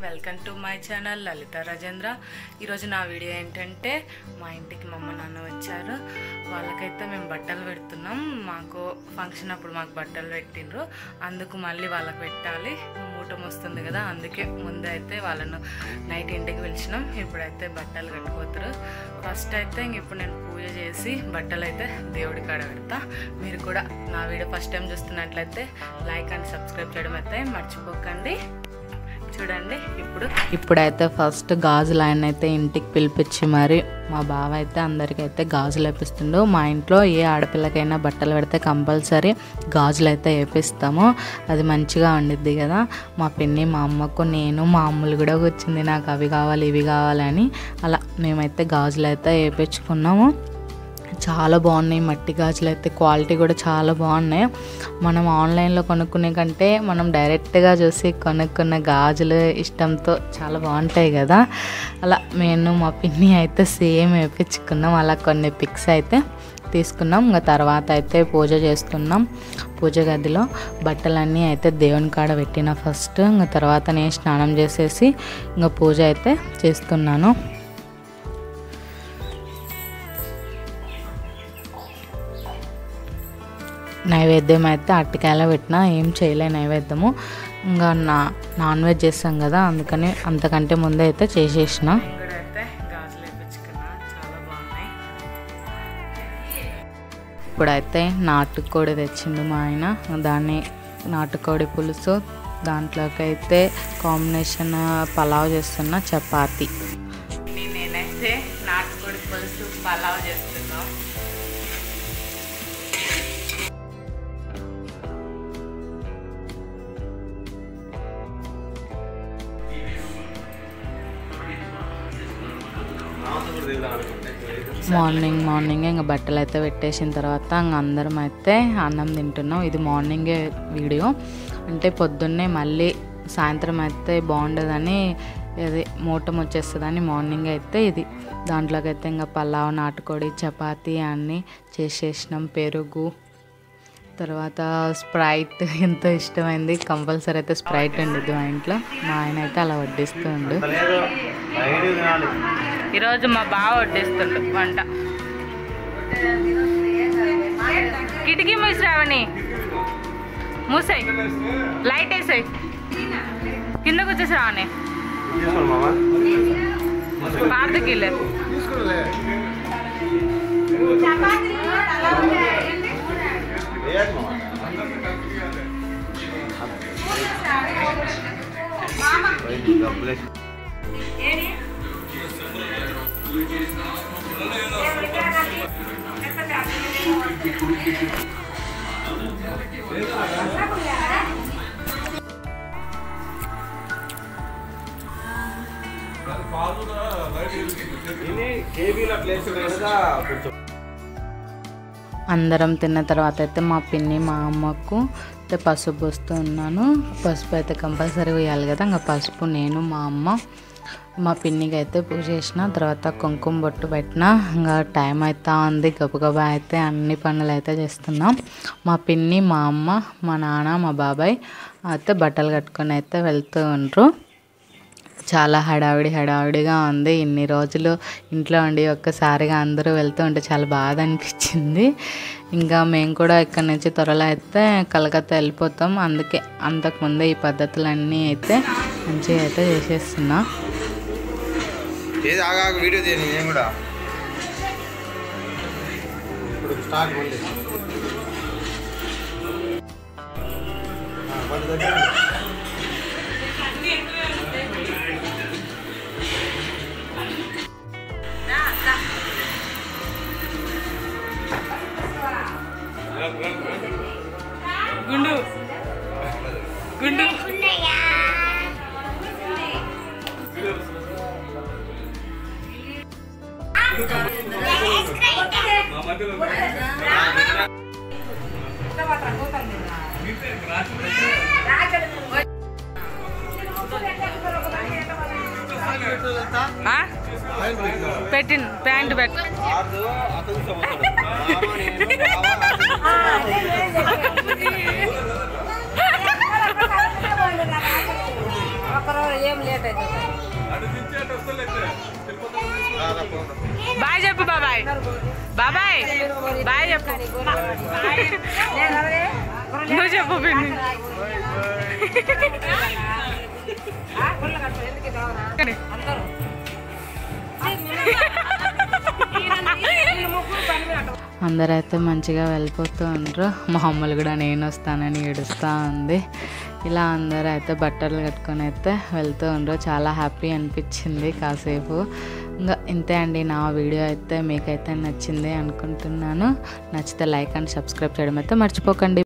Welcome to my channel లలిత రాజేంద్ర. ఈరోజు నా video ఏంటంటే మా ఇంటికి మా అమ్మ నాన్న వచ్చారు. వాళ్ళకైతే మేము బట్టలు పెడుతున్నాం. మాకు ఫంక్షన్ అప్పుడు మాకు బట్టలు పెట్టిండ్రు, అందుకు మళ్ళీ వాళ్ళకి పెట్టాలి. మూటం వస్తుంది కదా, అందుకే ముందు అయితే వాళ్ళను నైట్ ఇంటికి పిలిచినాం. ఇప్పుడైతే బట్టలు కట్టుకోతారు. ఫస్ట్ అయితే ఇప్పుడు నేను పూజ చేసి బట్టలు అయితే దేవుడి కాడ పెడతా. మీరు కూడా నా వీడియో ఫస్ట్ టైం చూస్తున్నట్లయితే లైక్ అండ్ సబ్స్క్రైబ్ చేయడం అయితే మర్చిపోకండి. చూడండి, ఇప్పుడైతే ఫస్ట్ గాజులు ఆయన అయితే ఇంటికి పిలిపించి మరి మా బావ అయితే అందరికైతే గాజులు వేపిస్తుండు. మా ఇంట్లో ఏ ఆడపిల్లకైనా బట్టలు పెడితే కంపల్సరీ గాజులు అయితే వేపిస్తాము. అది మంచిగా ఉండిద్ది కదా. మా పిన్ని, మా అమ్మకు, నేను, మా అమ్మలు కూడా కూర్చుంది నాకు అవి కావాలి ఇవి కావాలని. అలా మేమైతే గాజులు అయితే వేయించుకున్నాము. చాలా బాగున్నాయి మట్టి గాజులు అయితే, క్వాలిటీ కూడా చాలా బాగున్నాయి. మనం ఆన్లైన్లో కొనుక్కునే కంటే మనం డైరెక్ట్గా చూసి కొనుక్కున్న గాజులు ఇష్టంతో చాలా బాగుంటాయి కదా. అలా నేను మా పిన్ని అయితే సేమ్ వేయించుకున్నాం. అలా కొన్ని పిక్స్ అయితే తీసుకున్నాం. ఇంకా తర్వాత అయితే పూజ చేస్తున్నాం. పూజ గదిలో బట్టలన్నీ అయితే దేవుని కాడ పెట్టిన ఫస్ట్. ఇంకా తర్వాత నేను స్నానం చేసేసి ఇంకా పూజ అయితే చేస్తున్నాను. నైవేద్యం అయితే అరటికాయలో పెట్టినా, ఏం చేయలే నైవేద్యము. ఇంకా నాన్ వెజ్ చేస్తాం కదా, అందుకని అంతకంటే ముందే అయితే చేసేసిన. ఇప్పుడైతే నాటుకోడి తెచ్చిండు మా ఆయన. దాన్ని నాటుకోడి పులుసు, దాంట్లోకి అయితే కాంబినేషన్ పలావ్ చేస్తున్నా, చపాతి. నేనైతే నాటుకోడి పులుసు పలావ్ చేస్తున్నా. మార్నింగే ఇంకా బట్టలు అయితే పెట్టేసిన తర్వాత ఇంకా అందరం అయితే అన్నం తింటున్నాం. ఇది మార్నింగే వీడియో, అంటే పొద్దున్నే మళ్ళీ సాయంత్రం అయితే బాగుండదని, ఇది మూటం వచ్చేస్తుందని మార్నింగ్ అయితే ఇది. దాంట్లోకి అయితే ఇంకా పలావ్, నాటుకోడి, చపాతీ అన్నీ చేసేసినాం. పెరుగు, తర్వాత స్ప్రైట్ ఎంతో ఇష్టమైంది. కంపల్సరీ అయితే స్ప్రైట్ ఉండదు మా ఇంట్లో. మా ఆయన అయితే అలా వడ్డిస్తుండు. ఈరోజు మా బావ వడ్డిస్తుండు వంట. కిటికీ మూసిరావని, మూసాయి, లైట్ వేసాయి, కిందకు వచ్చేసి రావని పార్తకిలే. అందరం తిన్న తర్వాత అయితే మా పిన్ని, మా అమ్మకు అయితే పసుపు పోస్తూ ఉన్నాను. పసుపు అయితే కంపల్సరీ వేయాలి కదా. ఇంకా పసుపు నేను, మా అమ్మ, మా పిన్నికి అయితే పూజ చేసిన తర్వాత కుంకుమ బొట్టు పెట్టిన. ఇంకా టైం అయితే ఉంది, గబగబా అయితే అన్ని పనులు అయితే చేస్తున్నాం. మా పిన్ని, మా అమ్మ, మా నాన్న, మా బాబాయ్ అయితే బట్టలు కట్టుకొని అయితే వెళ్తూ ఉంటారు. చాలా హడావిడిగా ఉంది. ఇన్ని రోజులు ఇంట్లో ఉండి ఒక్కసారిగా అందరూ వెళ్తూ ఉంటే చాలా బాధ అనిపించింది. ఇంకా మేము కూడా ఇక్కడ నుంచి త్వరలో అయితే కలకత్తా వెళ్ళిపోతాం. అందుకే అంతకుముందే ఈ పద్ధతులన్నీ అయితే మంచిగా అయితే చేసేస్తున్నా. గుండు గుండు పెట్టిన ప్యాంటు పెట్ట బాయ్ చెప్పు బాబాయ్. బాబాయ్ బాయ్ చెప్పు. నువ్వు చెప్పు పిన్ని. అందరైతే మంచిగా వెళ్ళిపోతూ ఉండరు. మా అమ్మలు కూడా నేను వస్తానని ఏడుస్తూ ఉంది. ఇలా అందరూ అయితే బట్టలు కట్టుకొని అయితే వెళ్తూ ఉండరు. చాలా హ్యాపీ అనిపించింది కాసేపు. ఇంకా ఇంతే అండి నా వీడియో అయితే మీకైతే నచ్చింది అనుకుంటున్నాను. నచ్చితే లైక్ అండ్ సబ్స్క్రైబ్ చేయడం అయితే మర్చిపోకండి.